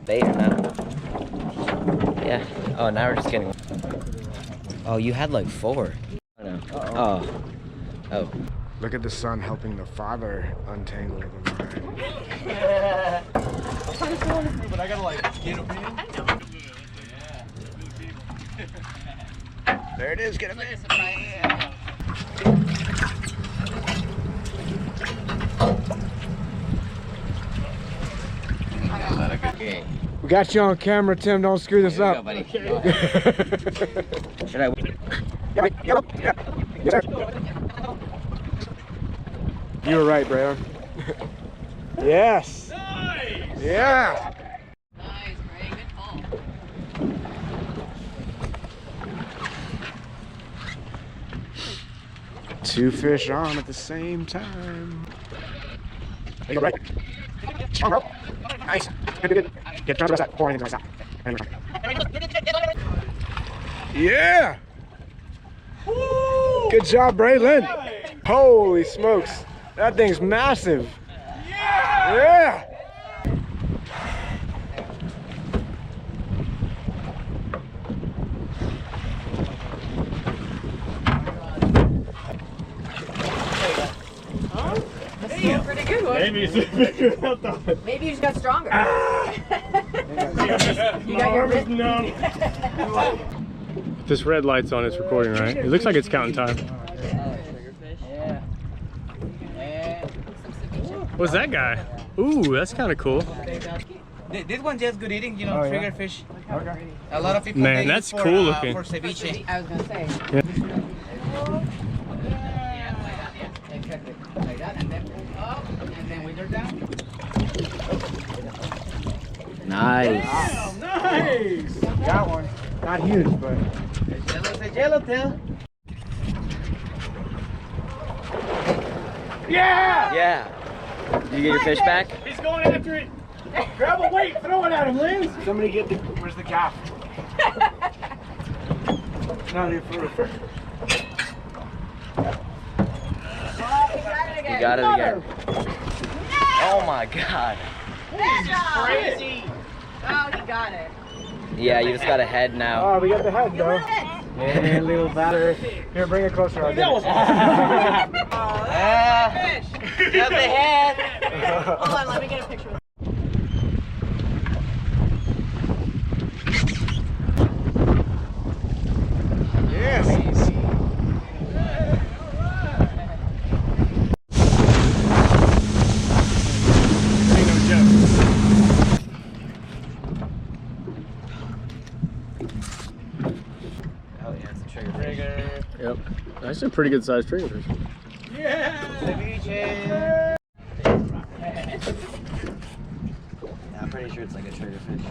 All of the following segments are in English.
bait or not? Yeah. Oh, now we're just getting. Oh, you had like 4. Oh, no. Oh. Oh. Look at the son helping the father untangle the line. I'm trying to throw it, but I gotta like get him in. I know. There it is, get him in. Okay. We got you on camera, Tim. Don't screw this up. Go, buddy. Should I? Yes, sir. You were right, Braylon. Yes. Nice. Yeah. Nice, Gray. Good call. 2 fish on at the same time. There you go, right. Strong rope. Nice. Good, good. Get trying to rest that. Pour anything to rest that. Yeah. Woo. Good job, Braylon. Nice. Holy smokes. That thing's massive. Yeah. Yeah. That's pretty good one. Maybe it's bigger than I thought. Maybe you just got stronger. You My got your arm is wrist. numb. This red light's on, it's recording, right? It looks like it's counting time. Yeah. What's that guy? Ooh, that's kind of cool. This one just good eating, you know, Oh, yeah? trigger fish. Okay. A lot of people Man, they use that's for, cool looking. for ceviche. I was gonna say. Exactly. Like that, and then up, and then wither down. Nice. Wow, nice. Got one. Not huge, but. It's a yellowtail. Yeah! Yeah. Did you get your fish back? He's going after it. Grab a weight, throw it at him, Liz. Somebody get the. Where's the gaff? Not here for it. You got it again. Oh my god. Crazy. Oh, he got it. Yeah, you just got a head now. Oh, we got the head though. Yeah, little batter. Here, bring it closer. I'll get That it. was awesome. Oh, that's a fish. Got the head. Hold on, let me get a picture. Yes. Ain't no joke. Oh yeah, it's a trigger fish. Trigger. Yep. That's a pretty good sized trigger fish. Ceviche. Yeah, I'm pretty sure it's like a trigger fish.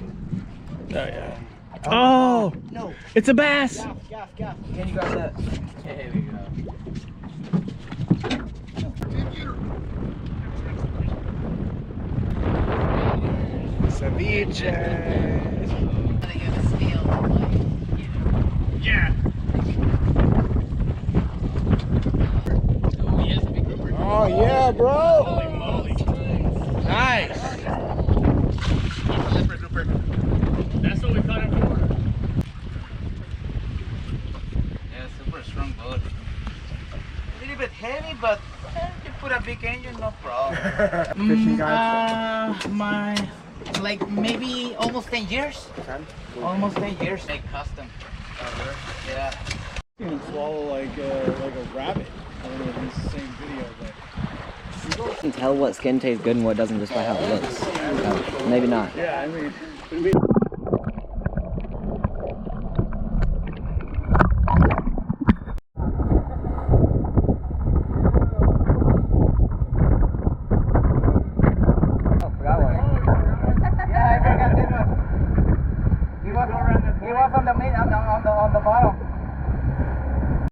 Oh, yeah. Oh! No. It's a bass! Gaff. Can you grab that? Here we go. Ceviche. Gotta give a scale. Yeah. Oh yeah, bro. Holy moly. Nice. That's what we caught him for. Yeah, super strong boat. A little bit heavy, but you put a big engine, no problem. Fishing guide. Like maybe almost 10 years. 10? Almost 10 years. Like custom. Yeah. You can swallow like a rabbit. I don't know if it's the same video, but. You can tell what skin tastes good and what doesn't just by how it looks. Maybe not. Yeah, I mean.